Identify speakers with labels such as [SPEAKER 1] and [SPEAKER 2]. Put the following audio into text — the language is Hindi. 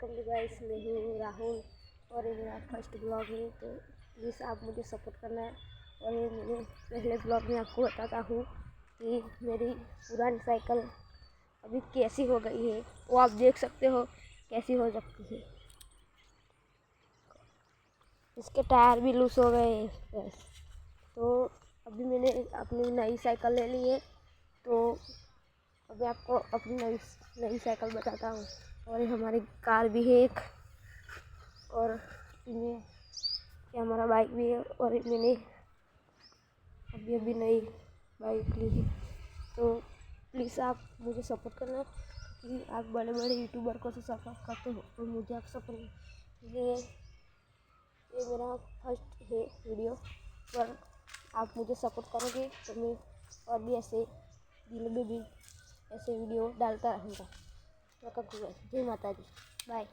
[SPEAKER 1] Welcome to guys. मैं हूँ राहुल और ये मेरा फर्स्ट ब्लॉग है, तो प्लीज़ आप मुझे सपोर्ट करना है। और ये मेरे पहले ब्लॉग में आपको बताता हूँ कि मेरी पुरानी साइकिल अभी कैसी हो गई है, वो आप देख सकते हो कैसी हो सकती है। इसके टायर भी लूज हो गए हैं बस। तो अभी मैंने अपनी नई साइकिल ले ली है, तो अभी आपको अपनी नई साइकिल बताता हूँ। और हमारी कार भी है एक, और इनमें ये हमारा बाइक भी है, और मैंने अभी नई बाइक ली है। तो प्लीज़ आप मुझे सपोर्ट करना, क्योंकि आप बड़े बड़े यूट्यूबर को तो सपोर्ट करते हो, तो मुझे आप सपोर्ट। इसलिए ये मेरा फर्स्ट है वीडियो, पर आप मुझे सपोर्ट करोगे तो मैं और भी ऐसे दिन में भी ऐसे वीडियो डालता रहूँगा। जय माता दी। बाय।